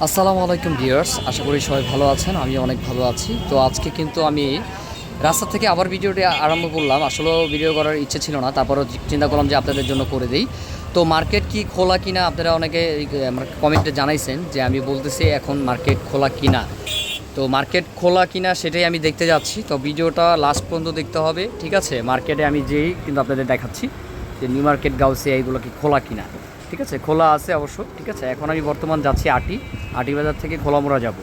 আসসালামু আলাইকুম ভিউয়ার্স, আশা করি সবাই ভালো আছেন। আমি অনেক ভালো আছি। তো আজকে কিন্তু আমি রাস্তা থেকে আবার ভিডিওটি আরম্ভ করলাম। আসলেও ভিডিও করার ইচ্ছে ছিল না, তারপরও চিন্তা করলাম যে আপনাদের জন্য করে দিই। তো মার্কেট কি খোলা কিনা আপনারা অনেকে কমেন্টে জানাইছেন যে আমি বলতেছি এখন মার্কেট খোলা কিনা। তো মার্কেট খোলা কিনা সেটাই আমি দেখতে যাচ্ছি। তো ভিডিওটা লাস্ট পর্যন্ত দেখতে হবে, ঠিক আছে? মার্কেটে আমি যেই কিন্তু আপনাদের দেখাচ্ছি যে নিউ মার্কেট গাউসিয়া এইগুলো কি খোলা কিনা। ঠিক আছে, খোলা আছে অবশ্য। ঠিক আছে, এখন আমি বর্তমান যাচ্ছি আটি বাজার থেকে খোলামোড়া যাব।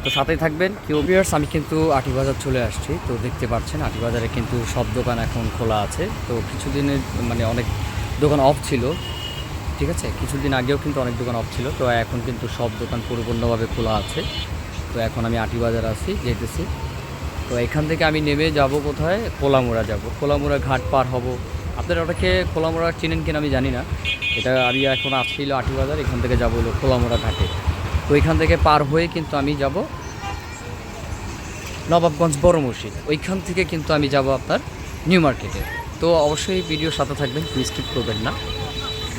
তো সাথেই থাকবেন কিউবিয়ার্স। আমি কিন্তু আটি বাজার চলে আসছি। তো দেখতে পাচ্ছেন আটি বাজারে কিন্তু সব দোকান এখন খোলা আছে। তো কিছুদিনের অনেক দোকান অফ ছিল। ঠিক আছে, কিছুদিন আগেও কিন্তু অনেক দোকান অফ ছিল। তো এখন কিন্তু সব দোকান পরিপূর্ণভাবে খোলা আছে। তো এখন আমি আটি বাজার আছি, যেতেছি। তো এখান থেকে আমি নেমে যাব কোথায়? খোলামোড়া যাব। খোলামোড়া ঘাট পার হব। আপনারা ওটাকে খোলামোড়া চিনেন কিনা আমি জানি না। এটা আমি এখন আসছিল আটি বাজার, এখান থেকে যাবো হলো খোলামোড়া ঘাটে। তো এখান থেকে পার হয়ে কিন্তু আমি যাব নবাবগঞ্জ বড় মসজিদ। ওইখান থেকে কিন্তু আমি যাব আপনার নিউ মার্কেটে। তো অবশ্যই ভিডিওর সাথে থাকবেন, স্কিপ করবেন না।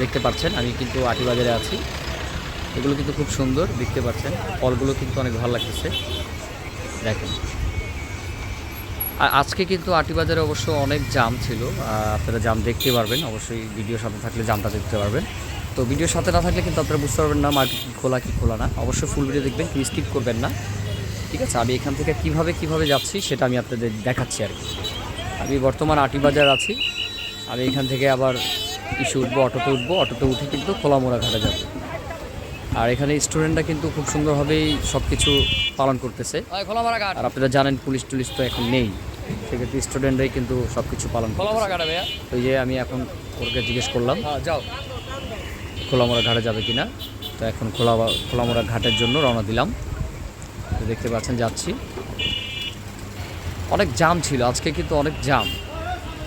দেখতে পাচ্ছেন আমি কিন্তু আটি বাজারে আছি। এগুলো কিন্তু খুব সুন্দর, দেখতে পাচ্ছেন ফলগুলো কিন্তু অনেক ভালো লাগতেছে, দেখেন। আর আজকে কিন্তু আটি বাজারে অবশ্য অনেক জাম ছিল। আপনারা জাম দেখতে পারবেন, অবশ্যই ভিডিওর সাথে থাকলে জামটা দেখতে পারবেন। তো ভিডিওর সাথে না থাকলে কিন্তু আপনারা বুঝতে পারবেন না মার্কেট কি খোলা না। অবশ্যই ফুল ভিডিও দেখবেন, স্কিপ করবেন না। ঠিক আছে, আমি এখান থেকে কীভাবে যাচ্ছি সেটা আমি আপনাদের দেখাচ্ছি আর কি। আমি বর্তমান আটি বাজার আছি। আমি এখান থেকে আবার উঠবো, অটোতে উঠে কিন্তু খোলামোড়া ঘাটে যাব। আর এখানে স্টুডেন্টরা কিন্তু খুব সুন্দরভাবেই সব কিছু পালন করতেছে। আর আপনারা জানেন পুলিশ টুলিশ তো এখন নেই, সেক্ষেত্রে স্টুডেন্টরাই কিন্তু সব কিছু পালন করে। ওই যে আমি এখন ওকে জিজ্ঞেস করলাম যাও খোলামোড়া ঘাটে যাবে কিনা। তো এখন খোলামোড়া ঘাটের জন্য রওনা দিলাম। তো দেখতে পাচ্ছেন যাচ্ছি। অনেক জাম ছিল আজকে, কিন্তু অনেক জাম।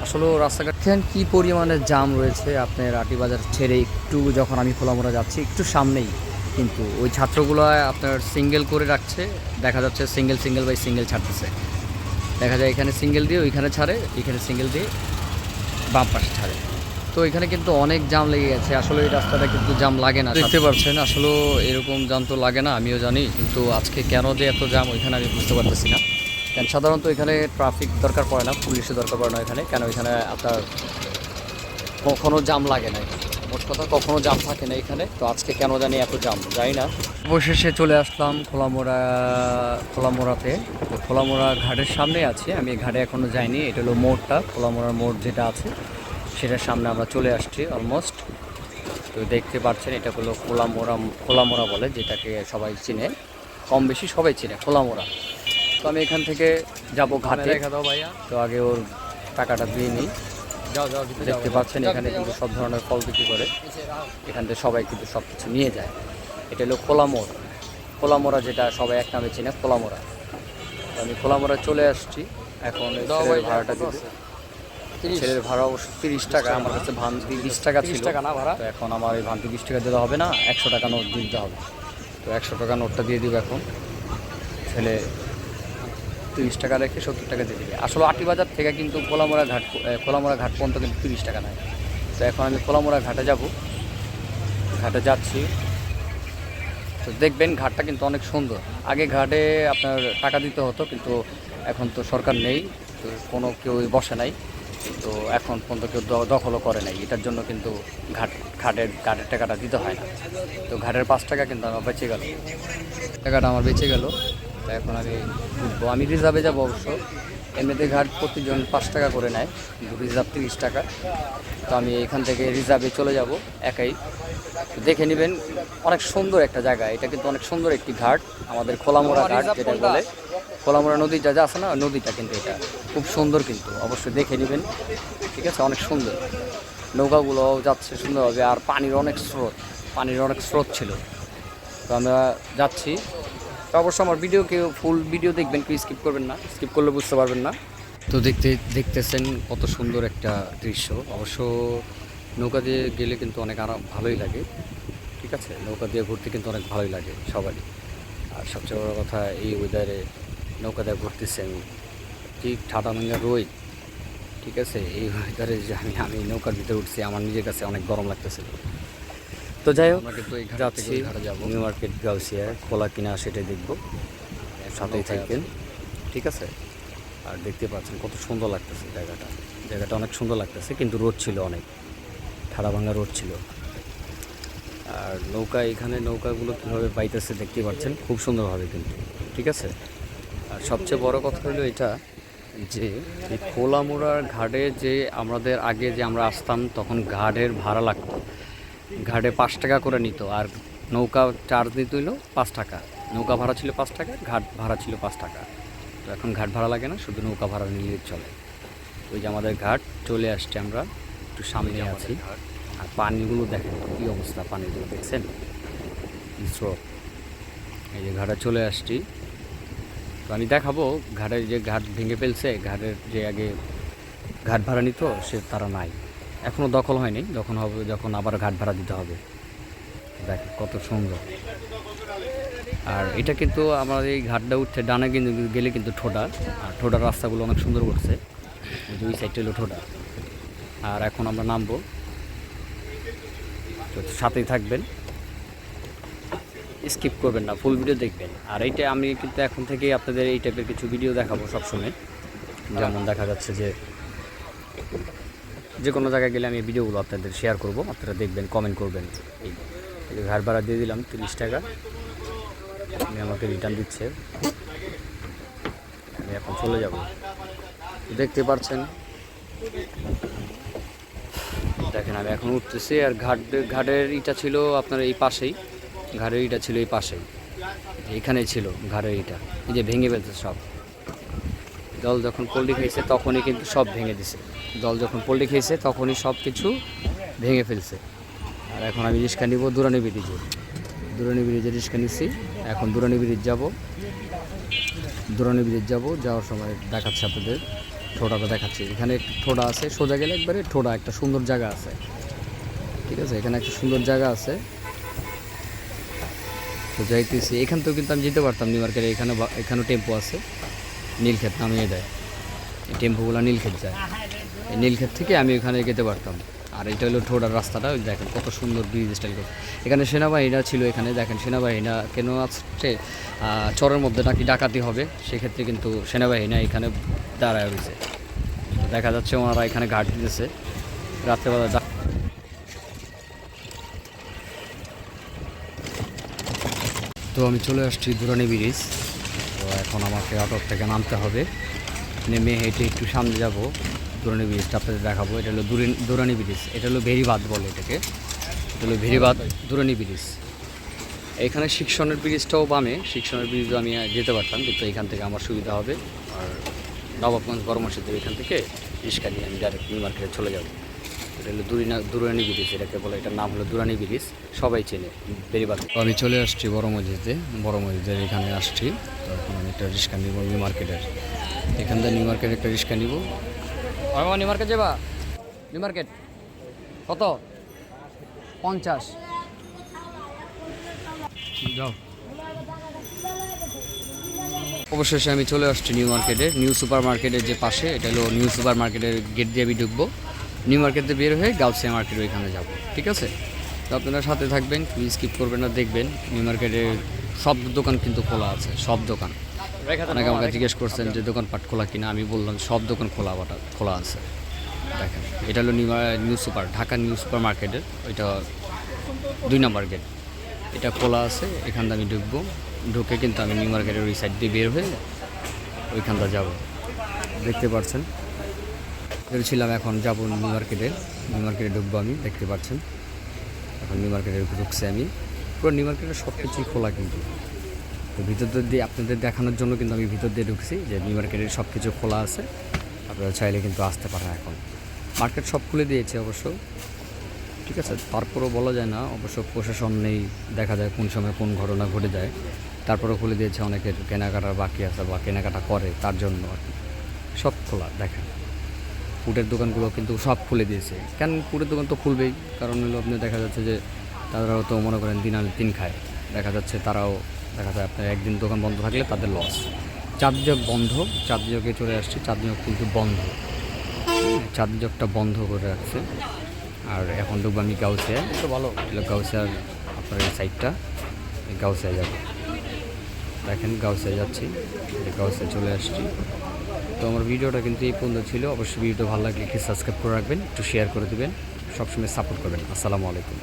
আসলে রাস্তাঘাট কী পরিমাণে জাম রয়েছে। আপনার আটি বাজার ছেড়ে একটু যখন আমি খোলামোড়া যাচ্ছি, একটু সামনেই কিন্তু ওই ছাত্রগুলো আপনার সিঙ্গেল করে রাখছে। দেখা যাচ্ছে সিঙ্গেল বাই সিঙ্গেল ছাড়তেছে। দেখা যায় এখানে সিঙ্গেল দিয়ে ওইখানে ছাড়ে, এখানে সিঙ্গেল দিয়ে বাম পাশে ছাড়ে। তো এখানে কিন্তু অনেক জাম লেগে গেছে। আসলে এই রাস্তাটা কিন্তু জাম লাগে না, দেখতে পাচ্ছেন। আসলে এরকম জাম তো লাগে না, আমিও জানি, কিন্তু আজকে কেন যে এত জাম ওইখানে আমি বুঝতে পারতেছি না। কেন সাধারণত এখানে ট্রাফিক দরকার পড়ে না, পুলিশের দরকার পড়ে না এখানে। কেন এখানে আপনার কখনো জাম লাগে না, মোট কথা কখনো জাম থাকে না এখানে। তো আজকে কেন জানি এত জাম, জানি না। অবশেষে চলে আসলাম খোলামোড়াতে। তো খোলামোড়া ঘাটের সামনে আছি আমি, ঘাটে এখনও যাইনি। এটা হলো মোড়টা, খোলামোড়ার মোড় যেটা আছে সেটার সামনে আমরা চলে আসছি অলমোস্ট। তো দেখতে পাচ্ছেন এটা হলো খোলামোড়া বলে, যেটাকে সবাই চিনে, কম বেশি সবাই চিনে খোলামোড়া। তো আমি এখান থেকে যাব ঘাটে। তো আগে ওর টাকাটা দিয়ে নিই। দেখতে পাচ্ছেন এখানে কিন্তু সব ধরনের ফল বিক্রি করে। এখান থেকে সবাই কিন্তু সব কিছু নিয়ে যায়। এটা হলো খোলামোড়া, যেটা সবাই এক নামে চিনে, খোলামোড়া। তো আমি খোলামোড়া চলে আসছি। এখন ছেলের ভাড়াটা দিব। ছেলের ভাড়া অবশ্য 30 টাকা, আমার কাছে ভান্তি 20 টাকা ছিল। তো এখন আমার এই ভান্তি 20 টাকা দিতে হবে না, 100 টাকা নোট দিতে হবে। তো 100 টাকা নোটটা দিয়ে দিব এখন। ছেলে 30 টাকা রেখে 70 টাকা দিয়ে দিবে। আসলে আটি বাজার থেকে কিন্তু খোলামোড়া ঘাট পর্যন্ত কিন্তু 30 টাকা নেয়। তো এখন আমি খোলামোড়া ঘাটে যাব, ঘাটে যাচ্ছি। তো দেখবেন ঘাটটা কিন্তু অনেক সুন্দর। আগে ঘাটে আপনার টাকা দিতে হতো, কিন্তু এখন তো সরকার নেই, তো কেউই বসে নাই। তো এখন পর্যন্ত কেউ দখলও করে নাই, এটার জন্য কিন্তু ঘাটের টাকাটা দিতে হয় না। তো ঘাটের 5 টাকা কিন্তু আমার বেঁচে গেল, টাকাটা আমার বেঁচে গেল। তো এখন আমি উঠবো, আমি রিজার্ভে যাবো অবশ্য। এমনিতে ঘাট প্রতিজন 5 টাকা করে নেয়, কিন্তু রিজার্ভ 30 টাকা। তো আমি এখান থেকে রিজার্ভে চলে যাব একাই। দেখে নেবেন, অনেক সুন্দর একটা জায়গা। এটা কিন্তু অনেক সুন্দর একটি ঘাট, আমাদের খোলামোড়া ঘাট যেটা বলে। খোলামোড়া নদী যা আছে না, নদীটা কিন্তু এটা খুব সুন্দর, কিন্তু অবশ্যই দেখে নেবেন। ঠিক আছে, অনেক সুন্দর, নৌকাগুলো যাচ্ছে সুন্দরভাবে। আর পানির অনেক স্রোত ছিল। তো আমরা যাচ্ছি। তো অবশ্য আমার ফুল ভিডিও দেখবেন, কেউ স্কিপ করবেন না, স্কিপ করলে বুঝতে পারবেন না। তো দেখতেছেন কত সুন্দর একটা দৃশ্য। অবশ্য নৌকা দিয়ে গেলে কিন্তু অনেক ভালোই লাগে। ঠিক আছে, নৌকা দিয়ে ঘুরতে কিন্তু অনেক ভালোই লাগে সবারই। আর সবচেয়ে বড় কথা, এই ওয়েদারে নৌকা দিয়ে ঘুরতেছি আমি, ঠিক ঠাডা ভাঙা রোদ। ঠিক আছে, এই ওয়েদারে যে আমি নৌকার ভিতরে উঠছি, আমার নিজের কাছে অনেক গরম লাগতেছিল। তো যাই হোক আমরা কিন্তু এই যাচ্ছি নিউ মার্কেট গাউসিয়ায় কলা কিনা সেটাই দেখবো, সাথেই থাকবেন, ঠিক আছে। আর দেখতে পাচ্ছেন কত সুন্দর লাগতেছে জায়গাটা অনেক সুন্দর লাগতেছে, কিন্তু রোদ ছিল অনেক, ঠাড়া ভাঙা রোদ ছিল। আর এখানে নৌকাগুলো কীভাবে বাইতেছে দেখতে পাচ্ছেন খুব সুন্দরভাবে কিন্তু, ঠিক আছে। আর সবচেয়ে বড় কথা হলো এটা যে এই খোলামুড়ার ঘাটে যে আমাদের আগে যে আমরা আসতাম তখন ঘাটের ভাড়া লাগতো, ঘাটে 5 টাকা করে নিত, আর নৌকা চার্জ নিতে হইলো 5 টাকা। নৌকা ভাড়া ছিল 5 টাকা, ঘাট ভাড়া ছিল 5 টাকা। তো এখন ঘাট ভাড়া লাগে না, শুধু নৌকা ভাড়া নিলে চলে। ওই যে আমাদের ঘাট চলে আসছে, আমরা একটু সামনে আছি। আর পানিগুলো দেখেন কী অবস্থা, পানিগুলো দেখছেন স্রোত। এই যে ঘাটে চলে আসছি, তো আমি দেখাবো ঘাটের যে ঘাট ভেঙে ফেলছে, ঘাটের যে আগে ঘাট ভাড়া নিত সে তারা নাই, এখনও দখল হয়নি, যখন হবে যখন আবার ঘাট ভাড়া দিতে হবে। দেখ কত সুন্দর। আর এটা কিন্তু আমার এই ঘাটটা উঠতে ডানে কিন্তু গেলে কিন্তু ঠোঁটা, আর ঠোঁটার রাস্তাগুলো অনেক সুন্দর করছে, দুই সাইডটা হলো ঠোঁটা। আর এখন আমরা নামবো, তো সাথেই থাকবেন, স্কিপ করবেন না, ফুল ভিডিও দেখবেন। আর এইটা আমি কিন্তু এখন থেকেই আপনাদের এই টাইপের কিছু ভিডিও দেখাবো সবসময়। যেমন দেখা যাচ্ছে যে কোনো জায়গায় গেলে আমি ভিডিওগুলো আপনাদের শেয়ার করব, আপনারা দেখবেন, কমেন্ট করবেন। এই ঘাট ভাড়া দিয়ে দিলাম 30 টাকা, আমি আমাকে রিটার্ন দিচ্ছে, আমি এখন চলে যাব। দেখতে পাচ্ছেন, দেখেন আমি এখন উঠতেছি। আর ঘাটের ইটা ছিল আপনার এই পাশেই, ঘাটের ইটা ছিল এই পাশেই, এইখানেই ছিল ঘাটের ইটা। এই যে ভেঙে ফেলছে সব, জল যখন পল্টি খেয়েছে তখনই কিন্তু সব ভেঙে দিছে, জল যখন পল্টি খেয়েছে তখনই সব কিছু ভেঙে ফেলছে। আর এখন আমি রিক্সা নিব দুরানি ব্রিজে রিক্সা নিচ্ছি, এখন দুরানি ব্রিজ যাব। যাওয়ার সময় দেখাচ্ছে আপনাদের, ঠোঁটাটা দেখাচ্ছি। এখানে একটু ঠোঁটা আছে, সোজা গেলে একবারে ঠোঁটা, একটা সুন্দর জায়গা আছে, ঠিক আছে, এখানে একটা সুন্দর জায়গা আছে। তো যাইতেছি, এখান থেকেও কিন্তু আমি যেতে পারতাম নিউ মার্কেটে, এখানেও টেম্পো আছে, নীলক্ষেত নামিয়ে দেয়, এই টেম্পোগুলো নীলক্ষেত যায়, এই নীলক্ষেত থেকে আমি ওখানে যেতে পারতাম। আর এটা হলো ঠোঁটার রাস্তাটা, ওই দেখেন কত সুন্দর ব্রিজ স্টাইল করছে। এখানে সেনাবাহিনীরা ছিল, এখানে দেখেন সেনাবাহিনীরা কেন আসছে, চরের মধ্যে নাকি ডাকাতি হবে, সেক্ষেত্রে কিন্তু সেনাবাহিনী এখানে দাঁড়ায় রয়েছে। দেখা যাচ্ছে ওনারা এখানে ঘাট দিতেছে রাত্রেবেলা। তো আমি চলে আসছি দুরানি ব্রিজ। তো এখন আমাকে অটো থেকে নামতে হবে, নেমে হেঁটে একটু সামনে যাব, দুরানি ব্রিজটা আপনাদের দেখাবো। এটা হলো দুরানি ব্রিজ, এটা হলো ভেরিবাদ বলে এটাকে, এটা হলো ভেরিবাদ দুরানি ব্রিজ। এখানে শিক্ষণের ব্রিজটাও বামে, শিক্ষণের ব্রিজও আমি যেতে পারতাম, কিন্তু এখান থেকে আমার সুবিধা হবে। আর নবাবগঞ্জ বড় মসজিদের এখান থেকে রিক্সা নিয়ে আমি ডাইরেক্ট নিউ মার্কেটে চলে যাব। এটা হলো দুরানি ব্রিজ, এটাকে বলে, এটার নাম হলো দুরানি ব্রিজ, সবাই চেনে ভেরিবাদ। তো আমি চলে আসছি বড় মসজিদের এখানে আসছি। তো এখন আমি একটা রিক্সা নিব নিউ মার্কেটের, এখান থেকে নিউ মার্কেটের একটা রিক্সা নিব। নিউ মার্কেট যাবা? নিউ মার্কেট কত? 50 যাও। অবশেষে আমি চলে আসছি নিউ সুপার মার্কেটের যে পাশে, এটা হলো নিউ সুপার মার্কেটের গেট দিয়ে আমি ঢুকবো, নিউ মার্কেটে বের হয়ে গাউসিয়া মার্কেট ওইখানে যাব, ঠিক আছে। তো আপনারা সাথে থাকবেন, প্লিজ স্কিপ করবেন না, দেখবেন। নিউ মার্কেটের সব দোকান কিন্তু খোলা আছে, সব দোকান। অনেকে আমাকে জিজ্ঞেস করছেন যে দোকানপাট খোলা কিনা, আমি বললাম সব দোকান খোলা আছে। দেখেন এটা হলো ঢাকা নিউ সুপার মার্কেটের, ওইটা 2 নম্বর গেট, এটা খোলা আছে। এখানটা আমি ঢুকে কিন্তু আমি নিউ মার্কেটের ওই সাইড দিয়ে বের হয়ে ওইখানটা যাব, দেখতে পাচ্ছেন। ছিলাম এখন যাব নিউ মার্কেটে ঢুকবো আমি, দেখতে পাচ্ছেন। এখন নিউ মার্কেটে ঢুকছে আমি, পুরো নিউ মার্কেটের সব কিছুই খোলা কিন্তু। তো ভিতর দিয়ে আপনাদের দেখানোর জন্য কিন্তু আমি ভিতর দিয়ে ঢুকছি, যে নিউ মার্কেটের সব কিছু খোলা আছে, আপনারা চাইলে কিন্তু আসতে পারেন। এখন মার্কেট সব খুলে দিয়েছে অবশ্য, ঠিক আছে, তারপরেও বলা যায় না, অবশ্য প্রশাসন নেই, দেখা যায় কোন সময় কোন ঘটনা ঘটে যায়। তারপরেও খুলে দিয়েছে, অনেকের কেনাকাটার বাকি আছে বা কেনাকাটা করে, তার জন্য আর কি সব খোলা। দেখেন ফুডের দোকানগুলো কিন্তু সব খুলে দিয়েছে। কেন ফুডের দোকান তো খুলবেই, কারণ হলো আপনি দেখা যাচ্ছে যে তারাও তো মনে করেন দিন আনে দিন খায়, দেখা যাচ্ছে আপনার একদিন দোকান বন্ধ থাকলে তাদের লস। চাঁদজোক বন্ধ, চাঁদজোকে চলে আসছে, চাঁদজোক কিন্তু বন্ধ, চাঁদজোকটা বন্ধ করে রাখছে। আর এখন ঢুকবো আমি গাউসিয়া, তো ভালো। এগুলো গাউসিয়ার আপনার এই সাইডটা, গাউসিয়া যাবো। দেখেন গাউসিয়া যাচ্ছি, গাউসিয়া চলে আসছি। তো আমার ভিডিওটা কিন্তু এই পর্যন্ত ছিল। অবশ্যই ভিডিওটা ভালো লাগলে একটু সাবস্ক্রাইব করে রাখবেন, একটু শেয়ার করে দেবেন, সবসময় সাপোর্ট করবেন। আসসালামু আলাইকুম।